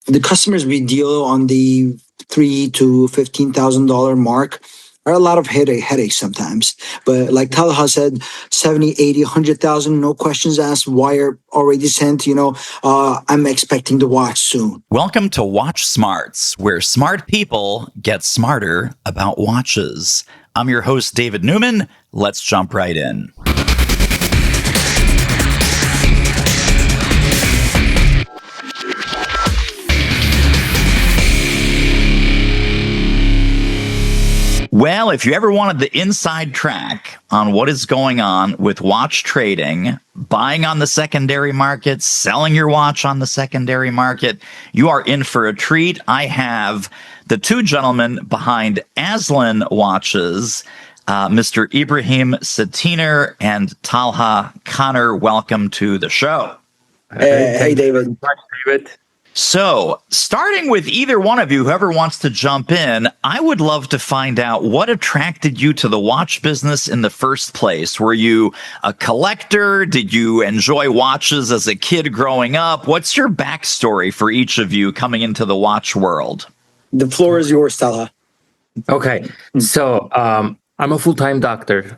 the customers we deal on the $3,000 to $15,000 mark are a lot of headaches sometimes. But like Talha said, 70, 80, 100,000, no questions asked, wire already sent, I'm expecting the watch soon. Welcome to Watch Smarts, where smart people get smarter about watches. I'm your host, David Newman. Let's jump right in. Well, if you ever wanted the inside track on what is going on with watch trading, buying on the secondary market, selling your watch on the secondary market, you are in for a treat. I have the two gentlemen behind Aslan Watches, Mr. Ibrahim Cetiner and Talha Connor. Welcome to the show. Hey, David. David. So, starting with either one of you, whoever wants to jump in, I would love to find out what attracted you to the watch business in the first place. Were you a collector? Did you enjoy watches as a kid growing up? What's your backstory for each of you coming into the watch world? The floor is yours, Talha. Okay, so I'm a full-time doctor.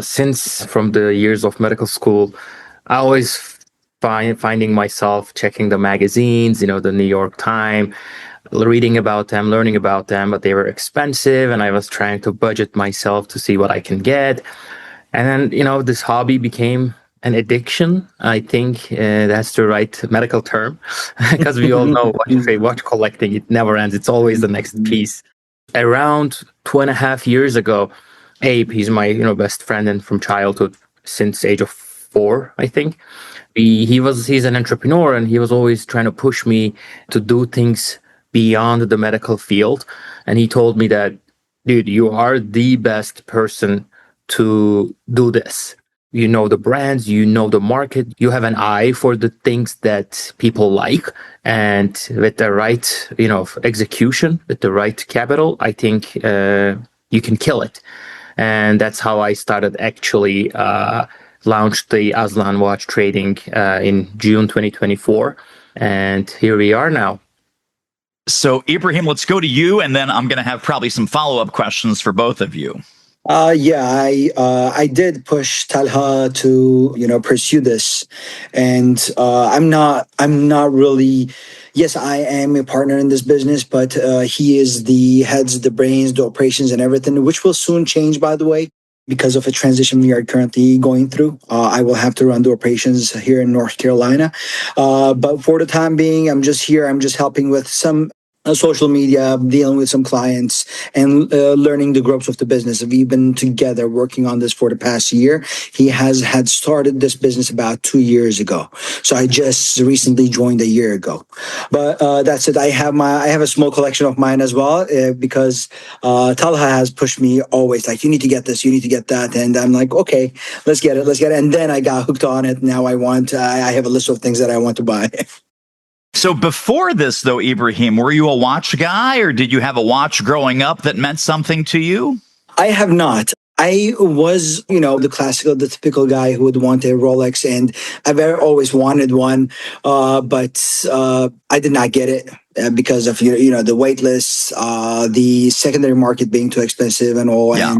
Since from the years of medical school, I always finding myself checking the magazines, the New York Times, reading about them, learning about them, but they were expensive, and I was trying to budget myself to see what I can get. And then, this hobby became an addiction. I think that's the right medical term, because we all know watch collecting, it never ends. It's always the next piece. Around 2.5 years ago, Abe, he's my best friend and from childhood since age of 4, I think. He's an entrepreneur, and he was always trying to push me to do things beyond the medical field. And he told me that, dude, you are the best person to do this. You know the brands, you know the market, you have an eye for the things that people like. And with the right, execution, with the right capital, I think you can kill it. And that's how I started actually launched the Aslan watch trading in June 2024. And here we are now. So, Ibrahim, let's go to you, and then I'm going to have probably some follow-up questions for both of you. I did push Talha to, pursue this. And I'm not really, yes, I am a partner in this business, but he is the heads, the brains, the operations and everything, which will soon change, by the way. Because of a transition we are currently going through, I will have to run the operations here in North Carolina. But for the time being, I'm just here. I'm just helping with some social media, dealing with some clients, and learning the ropes of the business. We've been together working on this for the past year. He had started this business about 2 years ago. So I just recently joined a year ago. But that's it. I have a small collection of mine as well, because Talha has pushed me always, like, you need to get this, you need to get that. And I'm like, okay, let's get it. And then I got hooked on it. Now I have a list of things that I want to buy. So before this, though, Ibrahim, were you a watch guy, or did you have a watch growing up that meant something to you? I have not. I was, the typical guy who would want a Rolex, and I've always wanted one, but I did not get it because of the wait lists, the secondary market being too expensive and all. Yeah.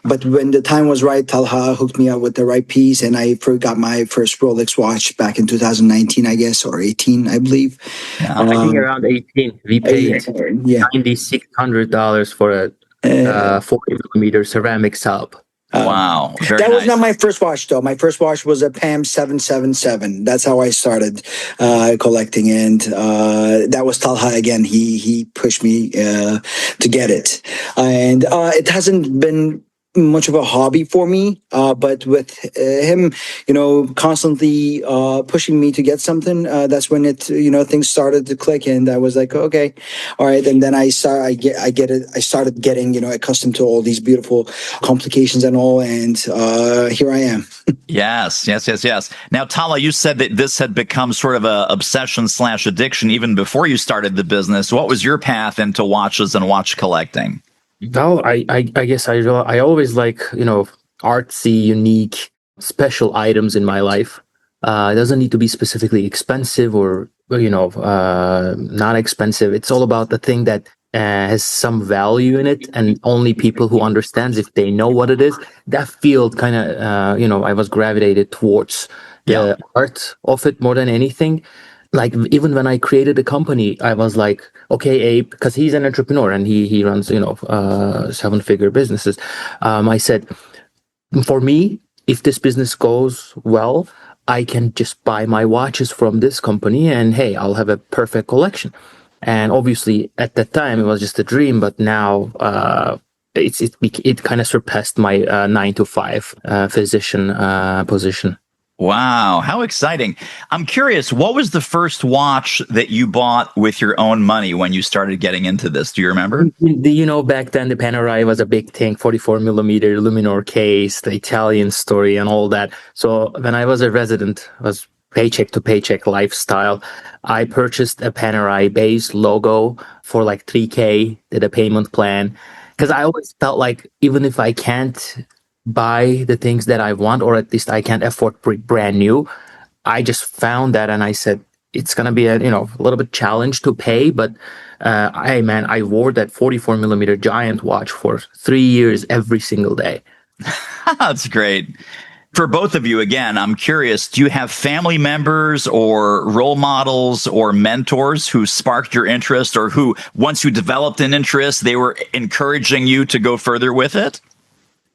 But when the time was right, Talha hooked me up with the right piece, and I got my first Rolex watch back in 2019, I guess, or 18, I believe. Yeah, I think around 18. We paid $9,600 for a 40mm ceramic sub. Wow. That was not my first watch, though. My first watch was a PAM 777. That's how I started collecting. And that was Talha again. He pushed me to get it. And it hasn't been much of a hobby for me, but with him, constantly pushing me to get something, that's when things started to click, and I was like, okay, all right. And then I get it. I started getting accustomed to all these beautiful complications and all, and here I am. Yes. Now, Talha, you said that this had become sort of a obsession/addiction even before you started the business. What was your path into watches and watch collecting? No, I guess I always like, artsy, unique, special items in my life. It doesn't need to be specifically expensive or not expensive. It's all about the thing that has some value in it, and only people who understands, if they know what it is, that field kind of I was gravitated towards Yeah. the art of it more than anything. Like, even when I created the company, I was like, okay, Abe, because he's an entrepreneur and he runs 7-figure businesses. I said, for me, if this business goes well, I can just buy my watches from this company, and hey, I'll have a perfect collection. And obviously, at that time, it was just a dream, but now it kind of surpassed my 9 to 5 physician position. Wow, how exciting. I'm curious, what was the first watch that you bought with your own money when you started getting into this? Do you remember? Back then the Panerai was a big thing, 44 millimeter Luminor case, the Italian story and all that. So when I was a resident, was paycheck to paycheck lifestyle, I purchased a Panerai base logo for like 3K, did a payment plan. Because I always felt like, even if I can't buy the things that I want, or at least I can't afford brand new, I just found that and I said, it's gonna be a little bit challenge to pay, but I wore that 44 millimeter giant watch for 3 years every single day. That's great. For both of you, again, I'm curious, do you have family members or role models or mentors who sparked your interest, or who, once you developed an interest, they were encouraging you to go further with it?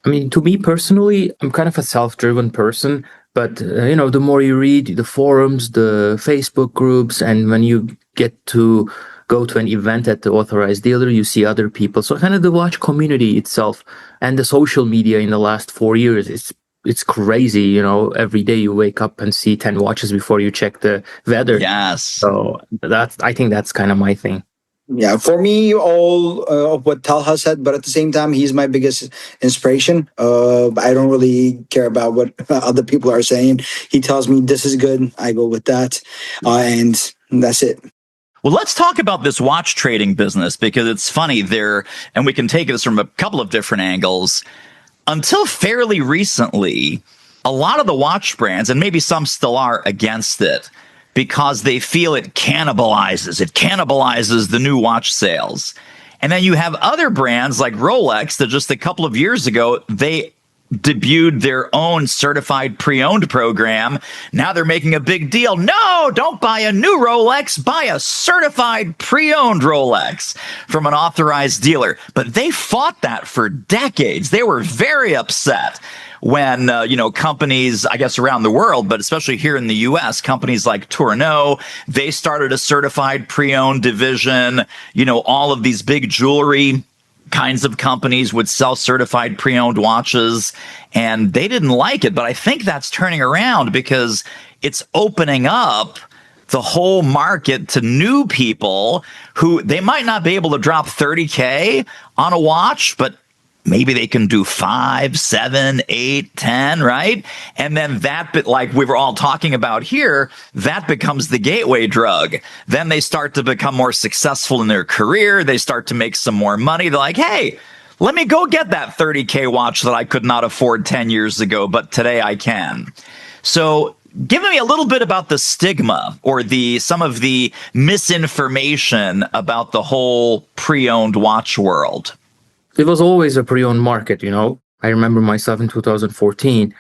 I mean, to me personally, I'm kind of a self-driven person, but the more you read the forums, the Facebook groups, and when you get to go to an event at the authorized dealer, you see other people. So kind of the watch community itself and the social media in the last 4 years, it's crazy. Every day you wake up and see 10 watches before you check the weather. Yes. So I think that's kind of my thing. Yeah, for me, all of what Talha said, but at the same time, he's my biggest inspiration. I don't really care about what other people are saying. He tells me this is good, I go with that, and that's it. Well, let's talk about this watch trading business, because it's funny there, and we can take this from a couple of different angles. Until fairly recently, a lot of the watch brands, and maybe some still are, against it, because they feel it cannibalizes the new watch sales. And then you have other brands like Rolex that just a couple of years ago, they debuted their own certified pre-owned program. Now they're making a big deal. No, don't buy a new Rolex, buy a certified pre-owned Rolex from an authorized dealer. But they fought that for decades. They were very upset when, companies, I guess, around the world, but especially here in the U.S., companies like Tourneau, they started a certified pre-owned division. All of these big jewelry kinds of companies would sell certified pre-owned watches, and they didn't like it. But I think that's turning around, because it's opening up the whole market to new people who, they might not be able to drop 30K on a watch, but maybe they can do 5, 7, 8, 10, right? And then that bit, like we were all talking about here, that becomes the gateway drug. Then they start to become more successful in their career. They start to make some more money. They're like, hey, let me go get that 30K watch that I could not afford 10 years ago, but today I can. So give me a little bit about the stigma, or some of the misinformation about the whole pre-owned watch world. It was always a pre-owned market, I remember myself in 2014,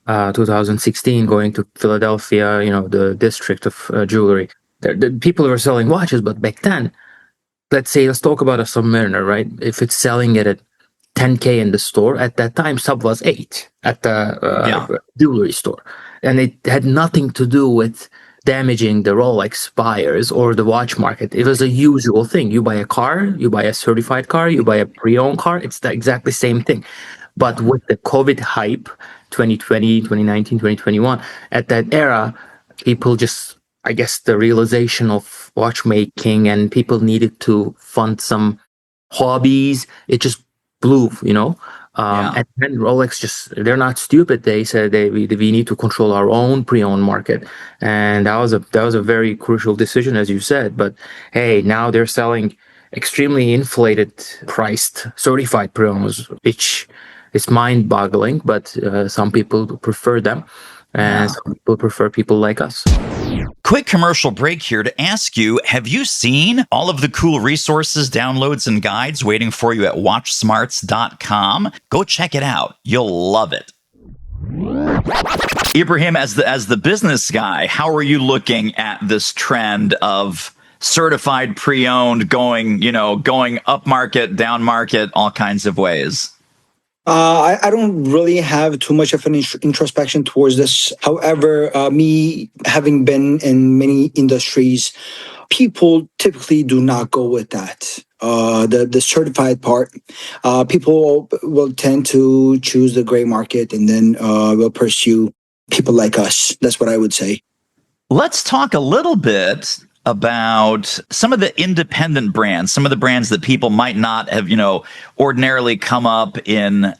2016, going to Philadelphia, the district of jewelry. The people were selling watches, but back then, let's talk about a Submariner, right? If it's selling it at 10K in the store, at that time, sub was 8 at the jewelry store. And it had nothing to do with damaging the Rolex buyers or the watch market. It was a usual thing. You buy a car, you buy a certified car, you buy a pre-owned car. It's the exactly same thing. But with the COVID hype, 2020, 2019, 2021, at that era, people just, I guess, the realization of watchmaking, and people needed to fund some hobbies. It just blew, And then Rolex they're not stupid. They said we need to control our own pre-owned market. And that was a very crucial decision, as you said. But hey, now they're selling extremely inflated priced certified pre-owns, which is mind boggling, but some people prefer them. And some people prefer people like us. Quick commercial break here to ask you, have you seen all of the cool resources, downloads, and guides waiting for you at watchsmarts.com? Go check it out. You'll love it. Ibrahim, as the business guy, how are you looking at this trend of certified pre-owned going up market, down market, all kinds of ways? I don't really have too much of an introspection towards this. However, me having been in many industries, people typically do not go with that. The certified part, people will tend to choose the gray market and then will pursue people like us. That's what I would say. Let's talk a little bit about some of the independent brands, some of the brands that people might not have, ordinarily come up in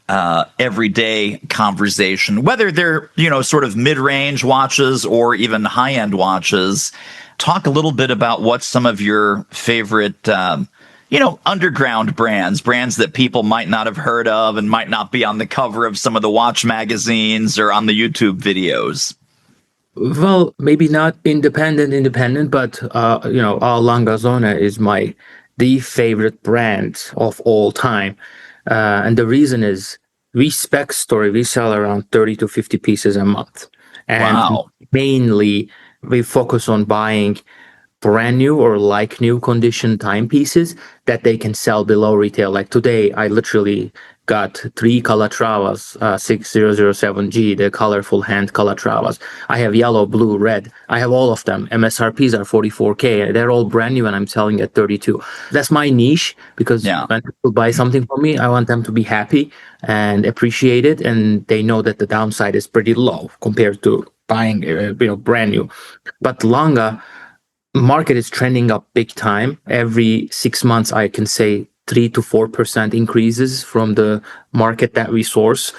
everyday conversation, whether they're, sort of mid-range watches or even high-end watches. Talk a little bit about what some of your favorite, underground brands that people might not have heard of and might not be on the cover of some of the watch magazines or on the YouTube videos. Well, maybe not independent, but our Lange Söhne is the favorite brand of all time, and the reason is we spec story. We sell around 30 to 50 pieces a month, and mainly we focus on buying brand new or like new condition timepieces that they can sell below retail. Like today, I literally got 3 Calatravas, 6007G, the colorful hand Calatravas. I have yellow, blue, red. I have all of them. MSRPs are 44K. They're all brand new and I'm selling at 32. That's my niche because when people buy something from me, I want them to be happy and appreciate it. And they know that the downside is pretty low compared to buying, brand new. But Lange market is trending up big time. Every 6 months, I can say 3 to 4% increases from the market that we source.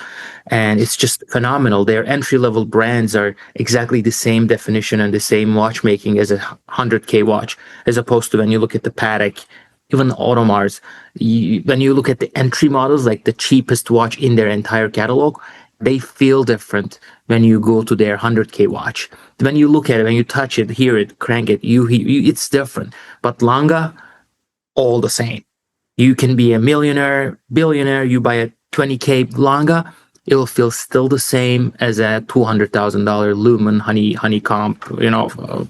And it's just phenomenal. Their entry-level brands are exactly the same definition and the same watchmaking as a 100K watch, as opposed to when you look at the Patek, even the Audemars, when you look at the entry models, like the cheapest watch in their entire catalog, they feel different when you go to their 100K watch. When you look at it, when you touch it, hear it, crank it, it's different. But Lange, all the same. You can be a millionaire, billionaire, you buy a 20K Lange, it'll feel still the same as a $200,000 Lumen honeycomb,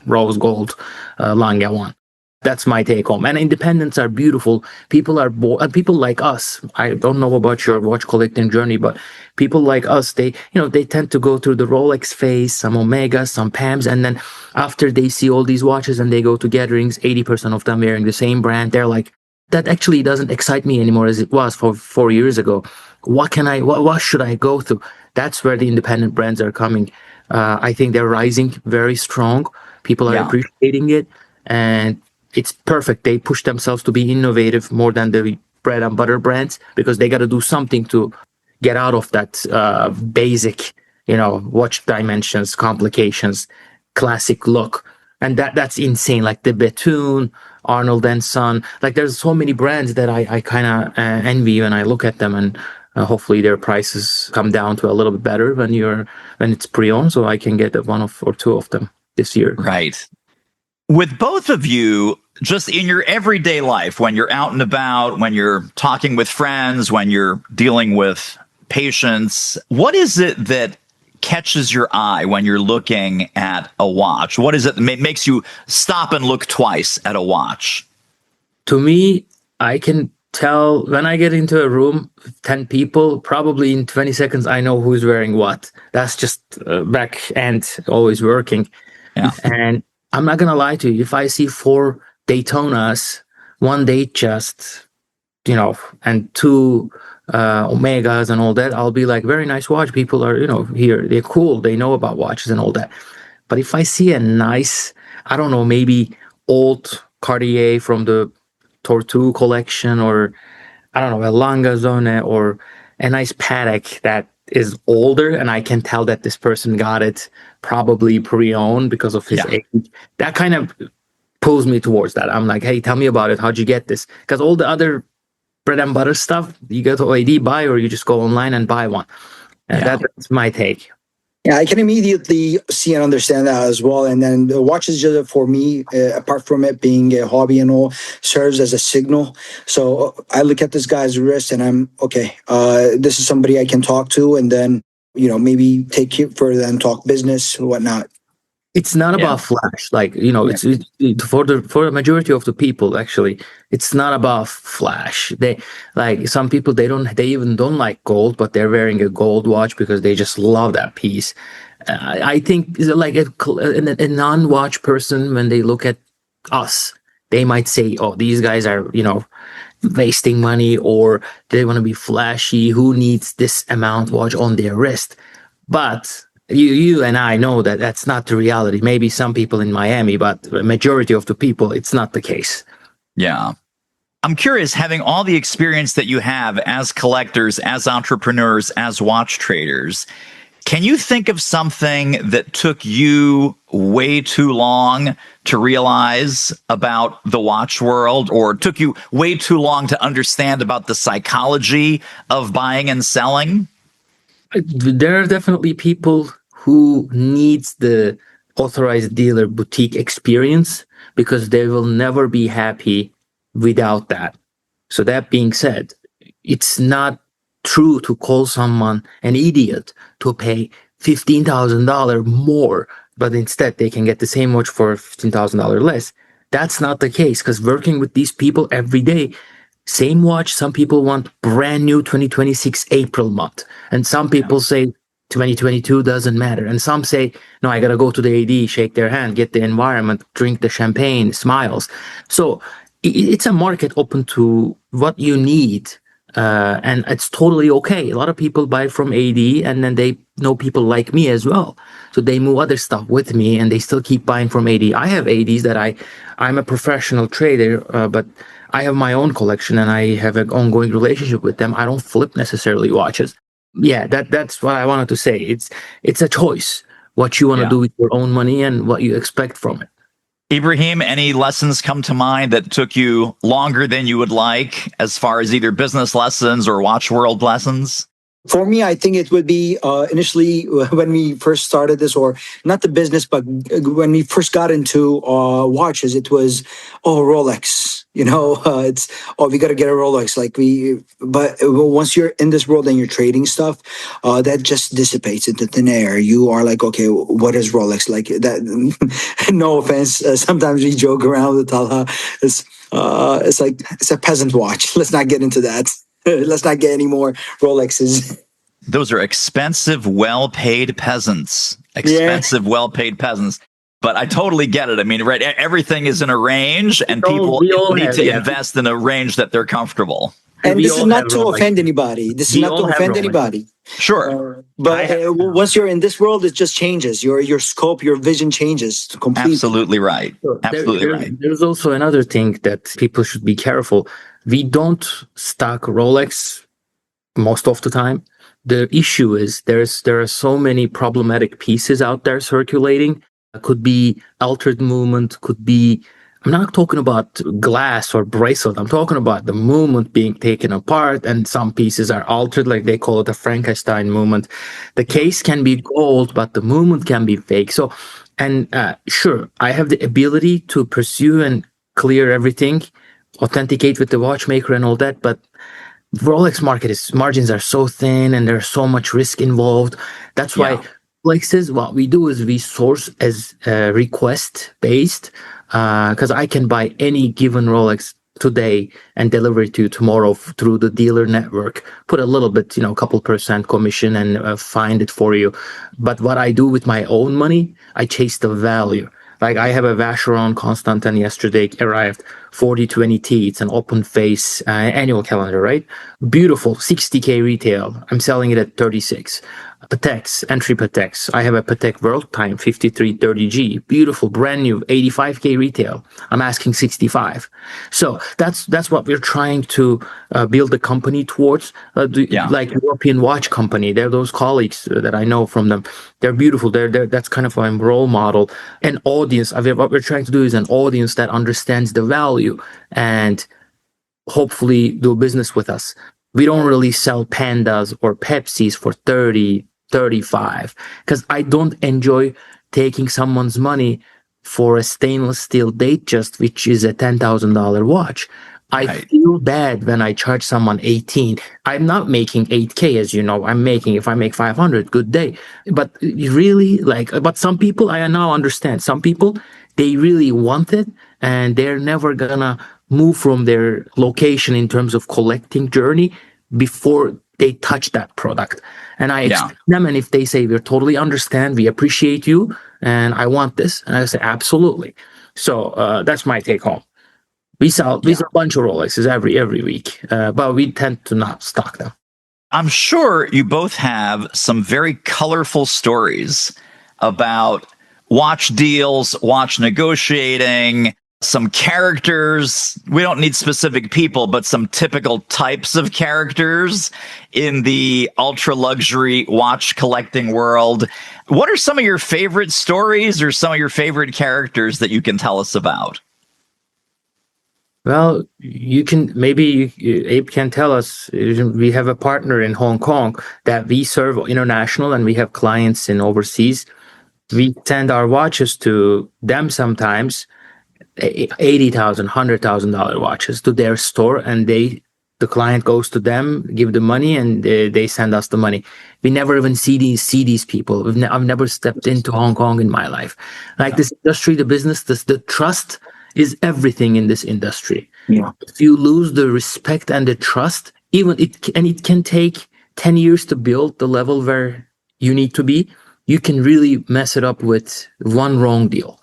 rose gold Lange one. That's my take home. And independents are beautiful. People are and people like us. I don't know about your watch collecting journey, but people like us, they tend to go through the Rolex phase, some Omegas, some Pams, and then after they see all these watches and they go to gatherings, 80% of them wearing the same brand, they're like, that actually doesn't excite me anymore as it was for 4 years ago. What should I go through? That's where the independent brands are coming. I think they're rising very strong. People are appreciating it, and it's perfect. They push themselves to be innovative more than the bread and butter brands because they got to do something to get out of that basic, watch dimensions, complications, classic look. And that's insane. Like the Bethune, Arnold and Son. Like there's so many brands that I kind of envy when I look at them, and hopefully their prices come down to a little bit better when it's pre-owned, so I can get one or two of them this year. Right. With both of you, just in your everyday life, when you're out and about, when you're talking with friends, when you're dealing with patients, what is it that catches your eye when you're looking at a watch? What is it that makes you stop and look twice at a watch? To me, I can tell when I get into a room, 10 people, probably in 20 seconds, I know who's wearing what. That's just back end always working. Yeah. And I'm not going to lie to you. If I see 4 Daytonas, 1 Datejust, and 2 Omegas and all that, I'll be like, very nice watch. People are, here, they're cool. They know about watches and all that. But if I see a nice, I don't know, maybe old Cartier from the Tortue collection, or I don't know, a Lange Söhne, or a nice Patek that is older, and I can tell that this person got it probably pre-owned because of his age, that kind of pulls me towards that. I'm like, hey, tell me about it. How'd you get this? Because all the other bread and butter stuff, you go to OAD, buy, or you just go online and buy one. And that's my take. Yeah, I can immediately see and understand that as well. And then the watches, just for me, apart from it being a hobby and all, serves as a signal. So I look at this guy's wrist and I'm okay. This is somebody I can talk to, and then maybe take it further and talk business, whatnot. It's not Yeah. about flash, like Yeah. it's for the majority of the people. Actually, it's not about flash. They, like, some people, they even don't like gold, but they're wearing a gold watch because they just love that piece. I think, like, a non-watch person, when they look at us, they might say, "Oh, these guys are wasting money, or they want to be flashy. Who needs this amount watch on their wrist?" But you and I know that that's not the reality. Maybe some people in Miami, but the majority of the people, it's not the case. Yeah. I'm curious, having all the experience that you have as collectors, as entrepreneurs, as watch traders, can you think of something that took you way too long to realize about the watch world, or took you way too long to understand about the psychology of buying and selling? There are definitely people who needs the authorized dealer boutique experience, because they will never be happy without that. So that being said, it's not true to call someone an idiot to pay $15,000 more, but instead they can get the same watch for $15,000 less. That's not the case, because working with these people every day, same watch, some people want brand new 2026 April month, and some people say 2022 doesn't matter, and some say, no, I gotta go to the AD, shake their hand, get the environment, drink the champagne, smiles. So it's a market open to what you need, and it's totally okay. A lot of people buy from AD, and then they know people like me as well, so they move other stuff with me, and they still keep buying from AD. I have ADs that I'm a professional trader, but I have my own collection, and I have an ongoing relationship with them. I don't flip necessarily watches. Yeah, that's what I wanted to say. It's a choice what you want to do with your own money and what you expect from it. Ibrahim, any lessons come to mind that took you longer than you would like, as far as either business lessons or watch world lessons? For me, I think it would be initially when we first started this, or not the business, but when we first got into watches, it was, oh, Rolex. It's, oh, we got to get a Rolex. But once you're in this world and you're trading stuff, that just dissipates into thin air. You are like, okay, what is Rolex? Like that. No offense. Sometimes we joke around with Talha. It's like, it's a peasant watch. Let's not get into that. Let's not get any more Rolexes. Those are expensive, well-paid peasants. Expensive, well-paid peasants. But I totally get it. I mean, right? Everything is in a range, and people need to invest in a range that they're comfortable. And this is not to offend anybody. This is not to offend anybody. Sure. But once you're in this world, it just changes. Your scope, your vision changes completely. Absolutely right. Absolutely right. There's also another thing that people should be careful. We don't stock Rolex most of the time. The issue is there are so many problematic pieces out there circulating. It could be altered movement, could be, I'm not talking about glass or bracelet. I'm talking about the movement being taken apart, and some pieces are altered, like they call it a Frankenstein movement. The case can be gold, but the movement can be fake. So, and sure, I have the ability to pursue and clear everything, authenticate with the watchmaker and all that, but Rolex margins are so thin, and there's so much risk involved. That's why Rolexes, what we do is we source as request based, because I can buy any given Rolex today and deliver it to you tomorrow through the dealer network, put a little bit, a couple % commission, and find it for you. But what I do with my own money, I chase the value. Like, I have a Vacheron Constantin yesterday arrived, 4020T. It's an open face annual calendar, right? Beautiful, 60K retail. I'm selling it at 36. Pateks, entry Pateks. I have a Patek World Time 5330G. Beautiful, brand new, 85K retail. I'm asking 65. So that's what we're trying to build a company towards. Like European Watch Company. They're those colleagues that I know from them. They're beautiful. That's kind of my role model. An audience. What we're trying to do is an audience that understands the value and hopefully do business with us. We don't really sell Pandas or Pepsis for 30, 35, because I don't enjoy taking someone's money for a stainless steel Datejust, which is a $10,000 watch. I feel bad when I charge someone 18. I'm not making 8K, as you know. If I make 500, good day. But really, but some people, I now understand. Some people, they really want it, and they're never gonna move from their location in terms of collecting journey before they touch that product. And I explain them, and if they say, we totally understand, we appreciate you, and I want this, and I say, absolutely. So that's my take home. We sell a bunch of Rolexes every week, but we tend to not stock them. I'm sure you both have some very colorful stories about watch deals, watch negotiating, some characters. We don't need specific people, but some typical types of characters in the ultra luxury watch collecting world. What are some of your favorite stories or some of your favorite characters that you can tell us about? Well, Abe can tell us. We have a partner in Hong Kong that we serve international, and we have clients in overseas. We send our watches to them sometimes, $80,000, $100,000 watches to their store, and the client goes to them, give the money, and they send us the money. We never even see these people. I've never stepped into Hong Kong in my life. This industry, the business, the trust is everything in this industry. Yeah. If you lose the respect and the trust, it can take 10 years to build the level where you need to be, you can really mess it up with one wrong deal.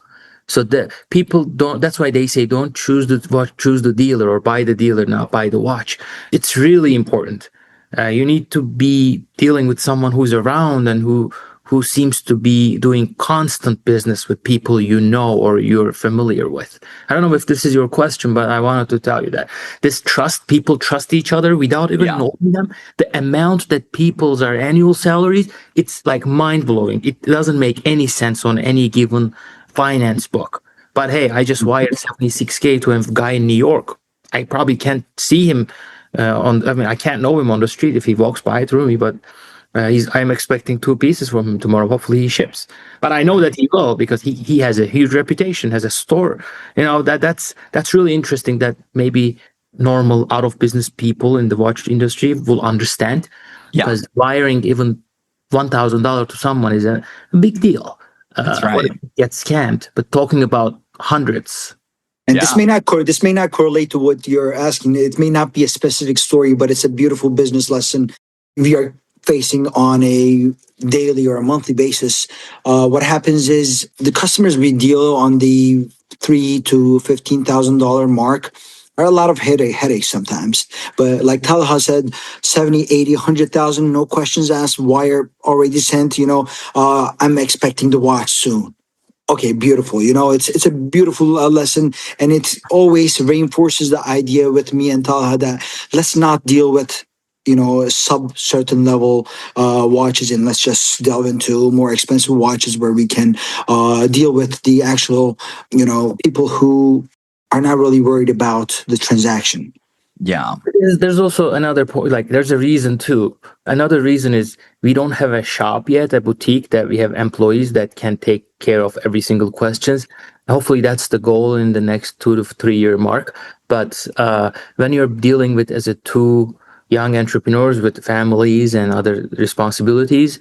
So that people don't, that's why they say don't choose the dealer or buy the dealer, not buy the watch. It's really important. You need to be dealing with someone who's around and who seems to be doing constant business with people you know or you're familiar with. I don't know if this is your question, but I wanted to tell you that this trust, people trust each other without even knowing them. The amount that people's are annual salaries, it's like mind-blowing. It doesn't make any sense on any given finance book. But hey, I just wired $76K to a guy in New York. I probably can't see him I can't know him on the street if he walks by through me, but I'm expecting 2 pieces from him tomorrow. Hopefully he ships. But I know that he will, because he has a huge reputation, has a store. That's really interesting that maybe normal out of business people in the watch industry will understand. Because wiring even $1,000 to someone is a big deal. That's right. Get scammed, but talking about hundreds. And this may not correlate to what you're asking. It may not be a specific story, but it's a beautiful business lesson we are facing on a daily or a monthly basis. What happens is the customers we deal on the $3,000 to $15,000 mark are a lot of headaches sometimes. But like Talha said, 70, 80, 100,000, no questions asked, wire already sent, I'm expecting the watch soon. Okay, beautiful. It's a beautiful lesson, and it always reinforces the idea with me and Talha that let's not deal with sub certain level watches, and let's just delve into more expensive watches where we can deal with the actual people who are not really worried about the transaction. Yeah. There's also another point, there's a reason too. Another reason is we don't have a shop yet, a boutique that we have employees that can take care of every single questions. Hopefully that's the goal in the next 2 to 3 year mark. But when you're dealing with as a 2 young entrepreneurs with families and other responsibilities,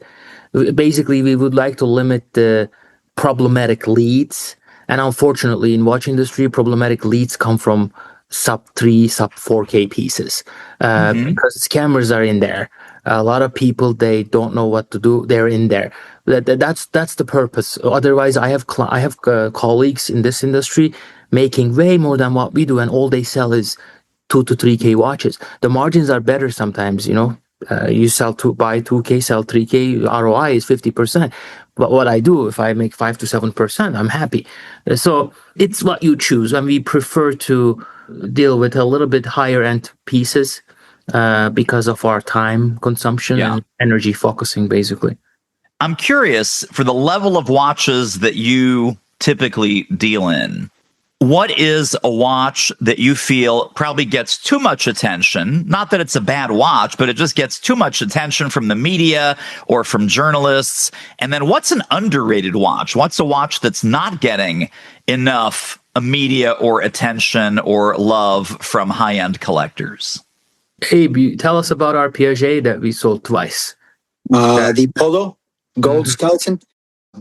basically we would like to limit the problematic leads. And unfortunately in watch industry, problematic leads come from sub 4K pieces because scammers are in there. A lot of people, they don't know what to do. They're in there. That's the purpose. Otherwise, I have colleagues in this industry making way more than what we do, and all they sell is 2 to 3K watches. The margins are better sometimes. You buy 2K, sell 3K. ROI is 50%. But what I do, if I make 5 to 7%, I'm happy. So it's what you choose, and we prefer to deal with a little bit higher end pieces because of our time consumption and energy focusing, basically. I'm curious, for the level of watches that you typically deal in, What is a watch that you feel probably gets too much attention? Not that it's a bad watch, but it just gets too much attention from the media or from journalists. And then what's an underrated watch? What's a watch that's not getting enough media or attention or love from high-end collectors? Abe, tell us about our Piaget that we sold twice. The Polo gold skeleton.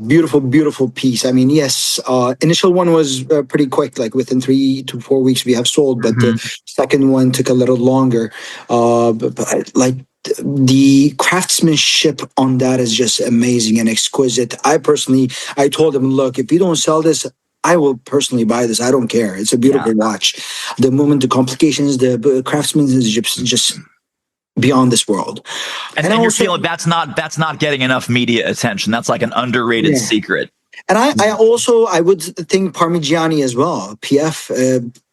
Beautiful, beautiful piece. I mean, yes, initial one was pretty quick, like within 3 to 4 weeks we have sold, but the second one took a little longer. But like the craftsmanship on that is just amazing and exquisite. I told him, look, if you don't sell this, I will personally buy this. I don't care. It's a beautiful watch. The moment, the complications, the craftsmanship is just beyond this world. And you're feeling that's not getting enough media attention. That's like an underrated secret. And I would think Parmigiani as well. PF.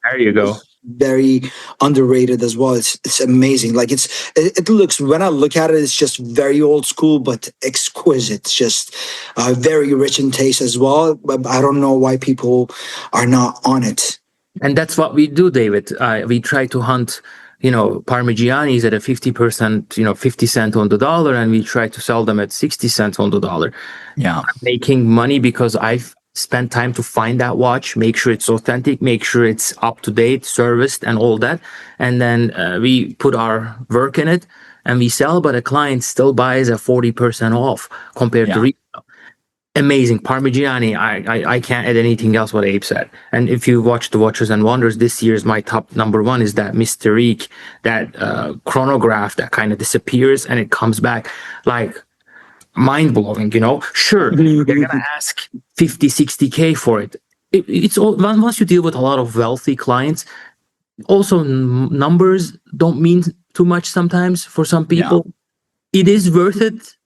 There you go. Very underrated as well. It's amazing. Like it looks, when I look at it, it's just very old school, but exquisite. It's just very rich in taste as well. But I don't know why people are not on it. And that's what we do, David. We try to hunt, Parmigianis at a 50%, 50 cents on the dollar, and we try to sell them at 60 cents on the dollar. Yeah. I'm making money because I've spent time to find that watch, make sure it's authentic, make sure it's up to date, serviced, and all that. And then we put our work in it and we sell, but a client still buys at 40% off compared to retail. Amazing. Parmigiani, I can't add anything else what Abe said. And if you watch the Watches and Wonders, this year's my top number one is that Mysterique, that chronograph that kind of disappears and it comes back like mind-blowing, Sure, they're going to ask 50, 60K for it. It's all, once you deal with a lot of wealthy clients, also numbers don't mean too much sometimes for some people. It is worth it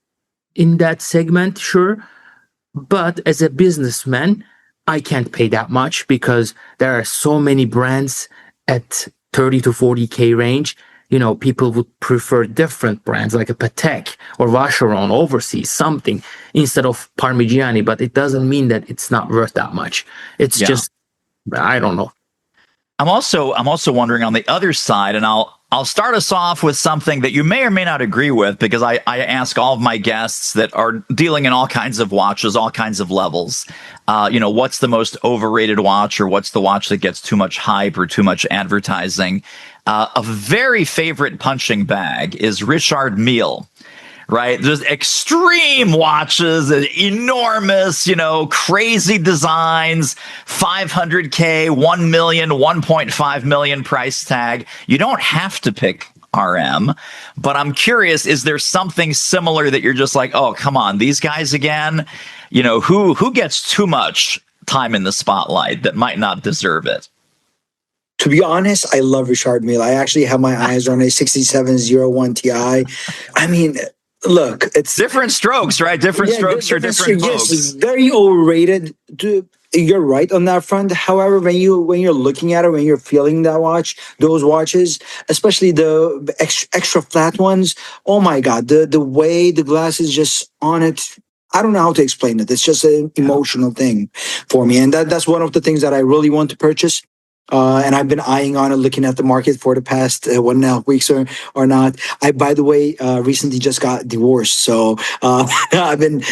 in that segment, sure. But as a businessman, I can't pay that much because there are so many brands at 30 to 40K range. People would prefer different brands like a Patek or Vacheron overseas, something instead of Parmigiani. But it doesn't mean that it's not worth that much. It's just, I don't know. I'm also wondering on the other side, and I'll start us off with something that you may or may not agree with, because I ask all of my guests that are dealing in all kinds of watches, all kinds of levels, what's the most overrated watch, or what's the watch that gets too much hype or too much advertising. A very favorite punching bag is Richard Mille. Right? There's extreme watches, enormous, crazy designs, 500K, 1 million, 1.5 million price tag. You don't have to pick RM, but I'm curious, is there something similar that you're just like, oh, come on, these guys again? Who gets too much time in the spotlight that might not deserve it? To be honest, I love Richard Mille. I actually have my eyes on a 6701 Ti. I mean, look, it's different strokes, right? Different strokes for different folks. Yes, very overrated. You're right on that front. However, when you're looking at it, when you're feeling that watch, those watches, especially the extra flat ones, oh my God, the way the glass is just on it. I don't know how to explain it. It's just an emotional thing for me, and that's one of the things that I really want to purchase. And I've been eyeing on it, looking at the market for the past 1.5 weeks or not. I, by the way, recently just got divorced. So I've been,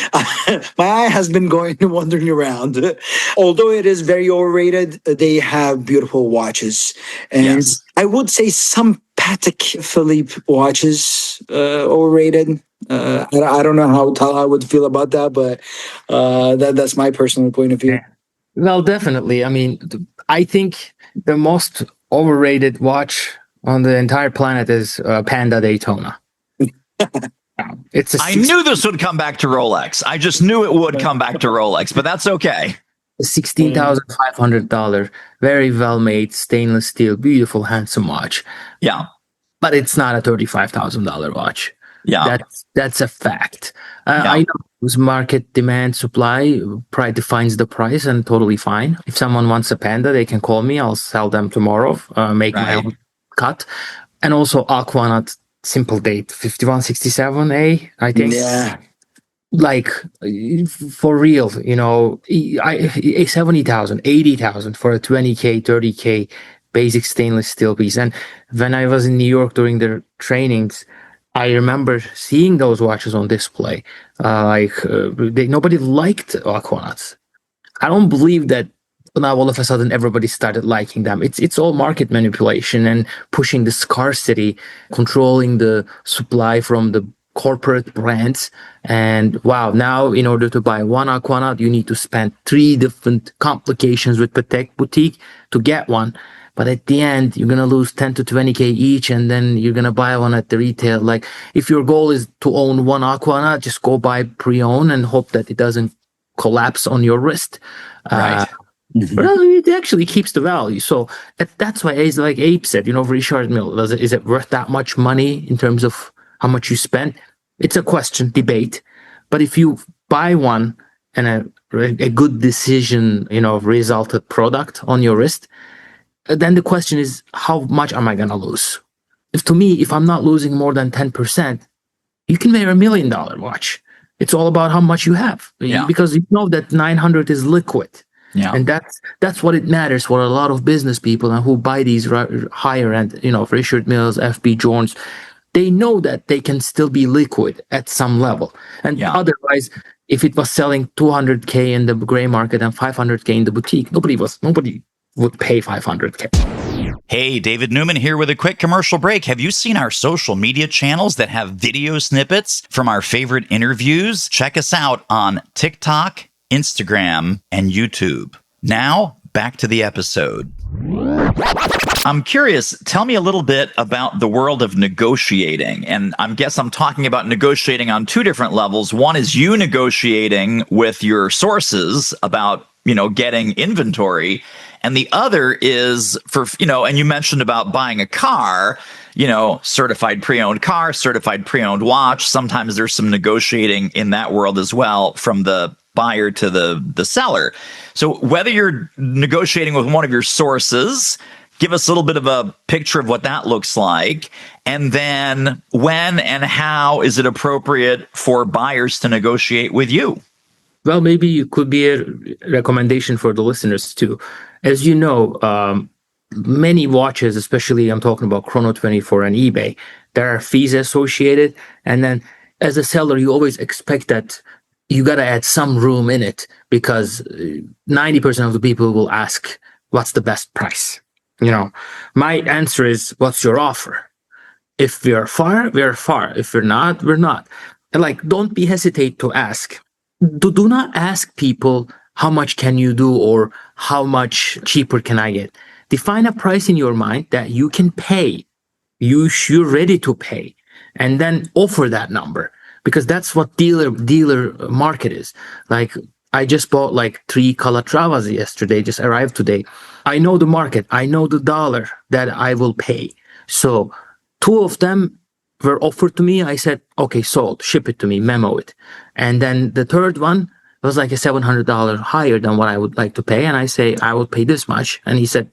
my eye has been wandering around. Although it is very overrated, they have beautiful watches. And I would say some Patek Philippe watches overrated. I don't know how Talha would feel about that, but that's my personal point of view. Well, definitely. I mean, I think the most overrated watch on the entire planet is Panda Daytona. I knew this would come back to Rolex. I just knew it would come back to Rolex, but that's okay. $16,500, very well made stainless steel, beautiful, handsome watch. Yeah, but it's not a $35,000 watch. Yeah, that's a fact. I know it's market demand, supply, price defines the price, and totally fine. If someone wants a Panda, they can call me. I'll sell them tomorrow. Make my own cut, and also Aquanaut Simple Date 5167A. I think. Yeah. like for real, a 70,000, 80,000 for a 20K, 30K basic stainless steel piece. And when I was in New York during their trainings, I remember seeing those watches on display. Nobody liked Aquanauts. I don't believe that now all of a sudden everybody started liking them. It's all market manipulation and pushing the scarcity, controlling the supply from the corporate brands. And wow, now in order to buy one Aquanaut, you need to spend 3 different complications with Patek Boutique to get one. But at the end, you're gonna lose 10 to 20K each, and then you're gonna buy one at the retail. Like, if your goal is to own one Aquanaut, just go buy pre-owned and hope that it doesn't collapse on your wrist. Right. But it actually keeps the value. So that's why, as like Abe said, Richard Mille, is it worth that much money in terms of how much you spend? It's a question, debate. But if you buy one and a good decision, resulted product on your wrist, then the question is, how much am I going to lose? If I'm not losing more than 10%, you can wear $1 million watch. It's all about how much you have, because you know that 900 is liquid. Yeah. And that's what it matters for a lot of business people and who buy these higher end, Richard Milles, FB Jones. They know that they can still be liquid at some level. And otherwise, if it was selling 200K in the gray market and 500K in the boutique, nobody would pay 500K. Hey, David Newman here with a quick commercial break. Have you seen our social media channels that have video snippets from our favorite interviews? Check us out on TikTok, Instagram, and YouTube. Now, back to the episode. I'm curious, tell me a little bit about the world of negotiating. And I guess I'm talking about negotiating on 2 different levels. One is you negotiating with your sources about, getting inventory. And the other is for, and you mentioned about buying a car, certified pre-owned car, certified pre-owned watch. Sometimes there's some negotiating in that world as well from the buyer to the seller. So whether you're negotiating with one of your sources, give us a little bit of a picture of what that looks like. And then when and how is it appropriate for buyers to negotiate with you? Well, maybe it could be a recommendation for the listeners too. As you know, many watches, especially I'm talking about Chrono 24 and eBay, there are fees associated. And then as a seller, you always expect that you got to add some room in it, because 90% of the people will ask, what's the best price? My answer is, what's your offer? If we are far, we are far. If we're not, we're not. And don't be hesitate to ask. Do not ask people, how much can you do, or how much cheaper can I get? Define a price in your mind that you can pay. You're ready to pay, and then offer that number, because that's what dealer market is. I just bought 3 Calatravas yesterday, just arrived today. I know the market. I know the dollar that I will pay. So 2 of them were offered to me. I said, okay, sold, ship it to me, memo it. And then the third one was a $700 higher than what I would like to pay. And I say, I will pay this much. And he said,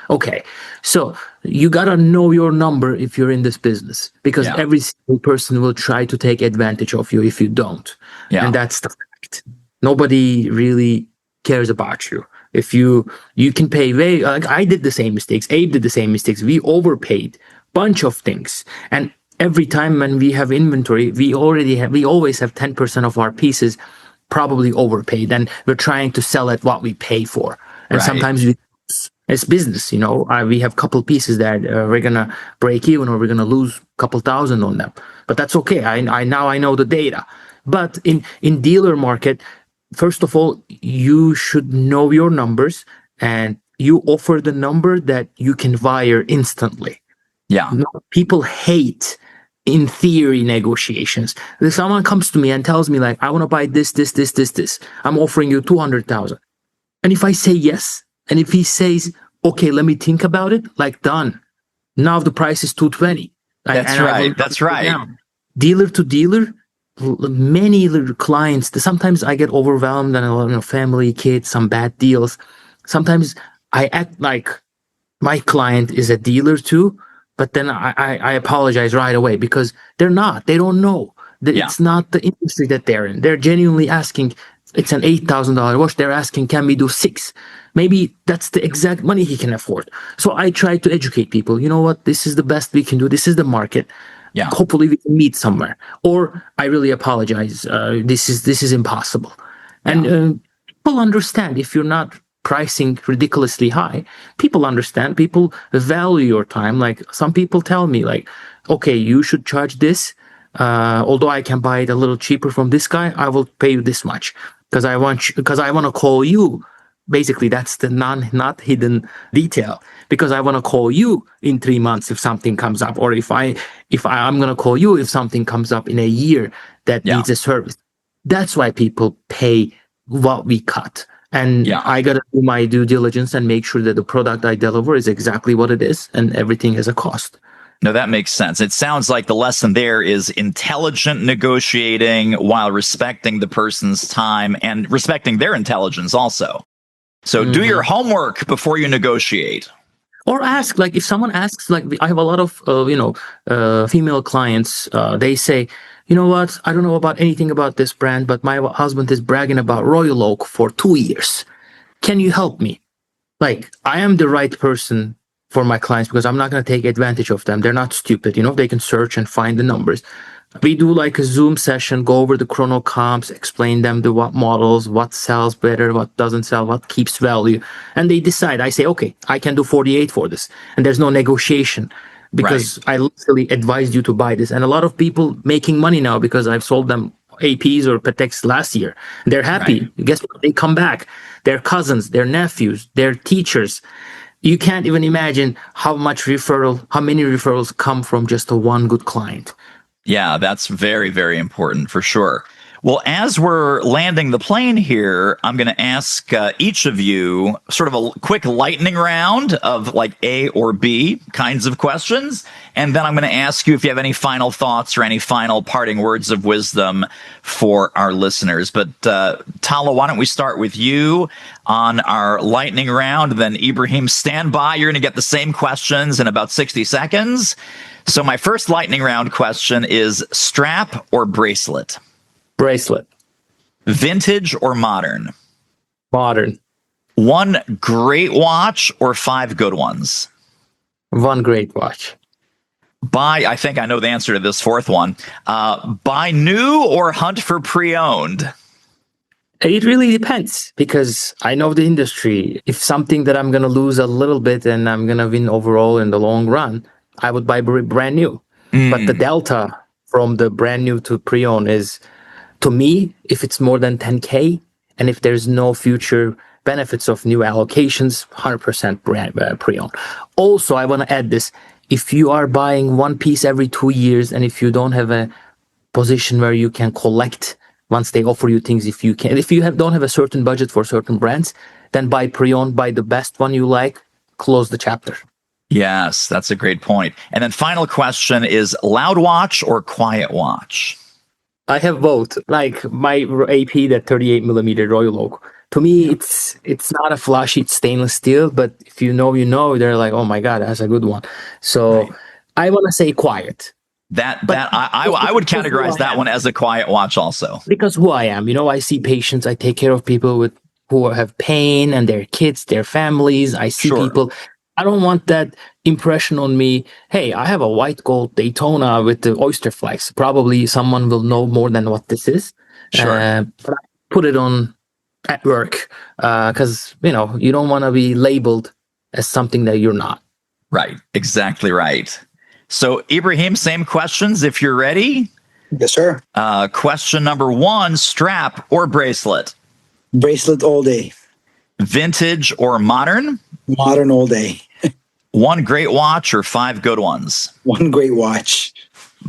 okay. So you got to know your number if you're in this business, because every single person will try to take advantage of you if you don't. Yeah. And that's the fact. Nobody really cares about you. If you can pay I did the same mistakes. Abe did the same mistakes. We overpaid bunch of things. And every time when we have inventory, we always have 10% of our pieces probably overpaid, and we're trying to sell at what we pay for. And sometimes it's business, we have a couple pieces that we're going to break even, or we're going to lose a couple thousand on them. But that's okay. I know the data. But in dealer market, first of all, you should know your numbers, and you offer the number that you can wire instantly. Yeah. People hate, in theory, negotiations. If someone comes to me and tells me I want to buy this, I'm offering you 200,000. And if I say yes, and if he says, okay, let me think about it, done. Now the price is 220. That's right. Down. Dealer to dealer, many clients, sometimes I get overwhelmed, and a lot of family, kids, some bad deals. Sometimes I act like my client is a dealer too, but then I apologize right away, because they're not. They don't know. Yeah. It's not the industry that they're in. They're genuinely asking, it's an $8,000 watch. They're asking, can we do 6? Maybe that's the exact money he can afford. So I try to educate people. You know what? This is the best we can do. This is the market. Yeah. Hopefully we can meet somewhere. Or I really apologize. This is impossible. And people understand if you're not pricing ridiculously high. People understand. People value your time. Like some people tell me, like, okay, you should charge this. Although I can buy it a little cheaper from this guy, I will pay you this much because I want to call you. Basically, that's the not hidden detail, because I want to call you in 3 months if something comes up, or I'm going to call you if something comes up in a year that needs a service. That's why people pay what we cut. And I got to do my due diligence and make sure that the product I deliver is exactly what it is, and everything has a cost. No, that makes sense. It sounds like the lesson there is intelligent negotiating while respecting the person's time and respecting their intelligence also. So do your homework before you negotiate. Or ask, like, if someone asks, like, I have a lot of, female clients, they say, you know what, I don't know about anything about this brand, but my husband is bragging about Royal Oak for 2 years. Can you help me? Like, I am the right person for my clients because I'm not going to take advantage of them. They're not stupid. They can search and find the numbers. We do like a Zoom session, go over the chrono comps, explain them the what models, what sells better, what doesn't sell, what keeps value. And they decide. I say, okay, I can do 48 for this. And there's no negotiation because I literally advised you to buy this. And a lot of people making money now because I've sold them APs or Pateks last year. They're happy. Right. Guess what? They come back. Their cousins, their nephews, their teachers. You can't even imagine how many referrals come from just one good client. Yeah, that's very, very important for sure. Well, as we're landing the plane here, I'm going to ask each of you sort of a quick lightning round of like A or B kinds of questions. And then I'm going to ask you if you have any final thoughts or any final parting words of wisdom for our listeners. But Talha, why don't we start with you on our lightning round? Then Ibrahim, stand by. You're going to get the same questions in about 60 seconds. So my first lightning round question is strap or bracelet? Bracelet. Vintage or modern? Modern. One great watch or 5 good ones? One great watch. I think I know the answer to this fourth one. Buy new or hunt for pre-owned? It really depends, because I know the industry. If something that I'm going to lose a little bit and I'm going to win overall in the long run, I would buy brand new. But the delta from the brand new to pre-owned is, to me, if it's more than 10K and if there's no future benefits of new allocations, 100% pre-owned. Also, I want to add this. If you are buying one piece every 2 years and if you don't have a position where you can collect once they offer you things, if you don't have a certain budget for certain brands, then buy pre-owned, buy the best one you like, close the chapter. Yes, that's a great point. And then final question is loud watch or quiet watch? I have both. Like my AP, that 38 millimeter Royal Oak. To me, it's not a flashy, it's stainless steel, but if you know, they're like, oh my God, that's a good one. So I want to say quiet. I would categorize that one as a quiet watch also. Because who I am, I see patients, I take care of people who have pain and their kids, their families. I see people. I don't want that impression on me. Hey, I have a white gold Daytona with the oyster flags. Probably someone will know more than what this is. But I put it on at work because, you don't want to be labeled as something that you're not. Right. Exactly right. So, Ibrahim, same questions if you're ready. Yes, sir. Question number 1, strap or bracelet? Bracelet all day. Vintage or modern? Modern all day. One great watch or 5 good ones? One great watch.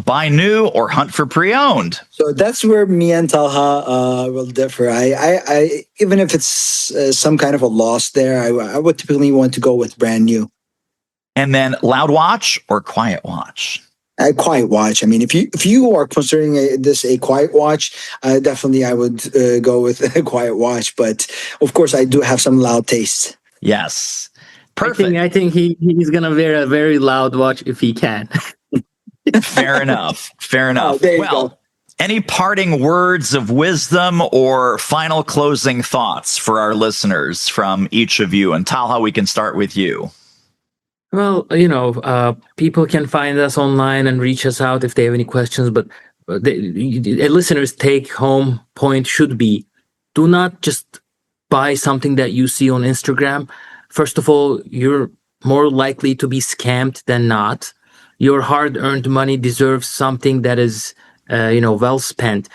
Buy new or hunt for pre-owned? So that's where me and Talha will differ. I even if it's some kind of a loss there, I would typically want to go with brand new. And then loud watch or quiet watch? A quiet watch. I mean, if you are considering this a quiet watch, definitely I would go with a quiet watch. But of course, I do have some loud tastes. Yes, perfect. I think he's gonna wear a very loud watch if he can. Fair enough. Oh, there you go. Any parting words of wisdom or final closing thoughts for our listeners from each of you? And Talha, we can start with you. Well, people can find us online and reach us out if they have any questions. But a listener's take-home point should be: do not just buy something that you see on Instagram. First of all, you're more likely to be scammed than not. Your hard-earned money deserves something that is, well spent.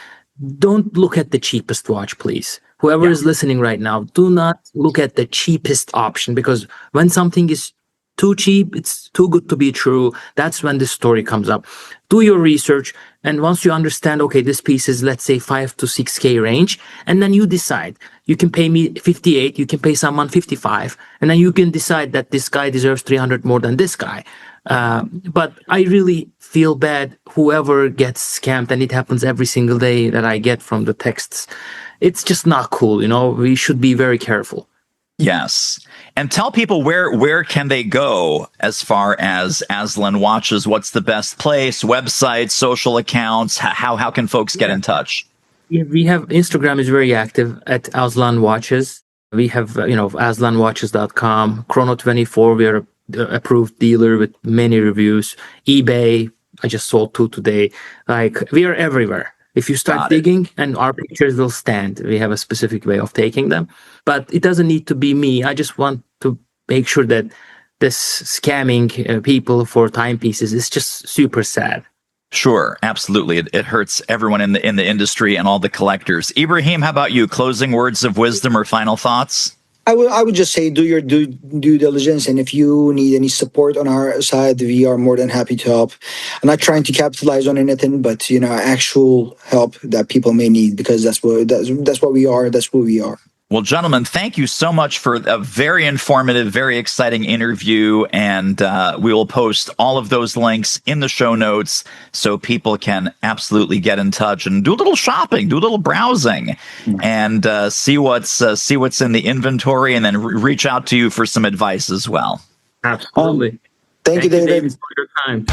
Don't look at the cheapest watch, please. Whoever is listening right now, do not look at the cheapest option, because when something is too cheap, it's too good to be true. That's when this story comes up. Do your research, and once you understand, okay, this piece is, let's say, 5 to 6K range, and then you decide. You can pay me 58, you can pay someone 55, and then you can decide that this guy deserves 300 more than this guy. But I really feel bad whoever gets scammed, and it happens every single day that I get from the texts. It's just not cool, we should be very careful. Yes. And tell people where can they go as far as Aslan Watches? What's the best place? Website, social accounts? How can folks get in touch? Yeah, we have Instagram is very active at Aslan Watches. We have, aslanwatches.com, Chrono24. We are an approved dealer with many reviews. eBay, I just sold 2 today. We are everywhere. If you start digging, and our pictures will stand. We have a specific way of taking them. But it doesn't need to be me. I just want to make sure that this scamming people for timepieces is just super sad. Sure, absolutely. It hurts everyone in the industry and all the collectors. Ibrahim, how about you? Closing words of wisdom or final thoughts? I would just say do your due diligence, and if you need any support on our side, we are more than happy to help. I'm not trying to capitalize on anything, but actual help that people may need, because that's what we are. That's who we are. Well, gentlemen, thank you so much for a very informative, very exciting interview. And we will post all of those links in the show notes so people can absolutely get in touch and do a little shopping, do a little browsing, and see what's in the inventory, and then reach out to you for some advice as well. Absolutely. Thank you, David, for your time.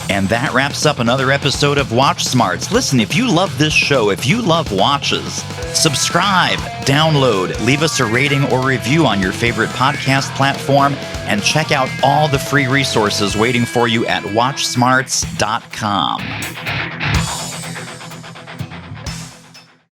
And that wraps up another episode of Watch Smarts. Listen, if you love this show, if you love watches, subscribe, download, leave us a rating or review on your favorite podcast platform, and check out all the free resources waiting for you at watchsmarts.com.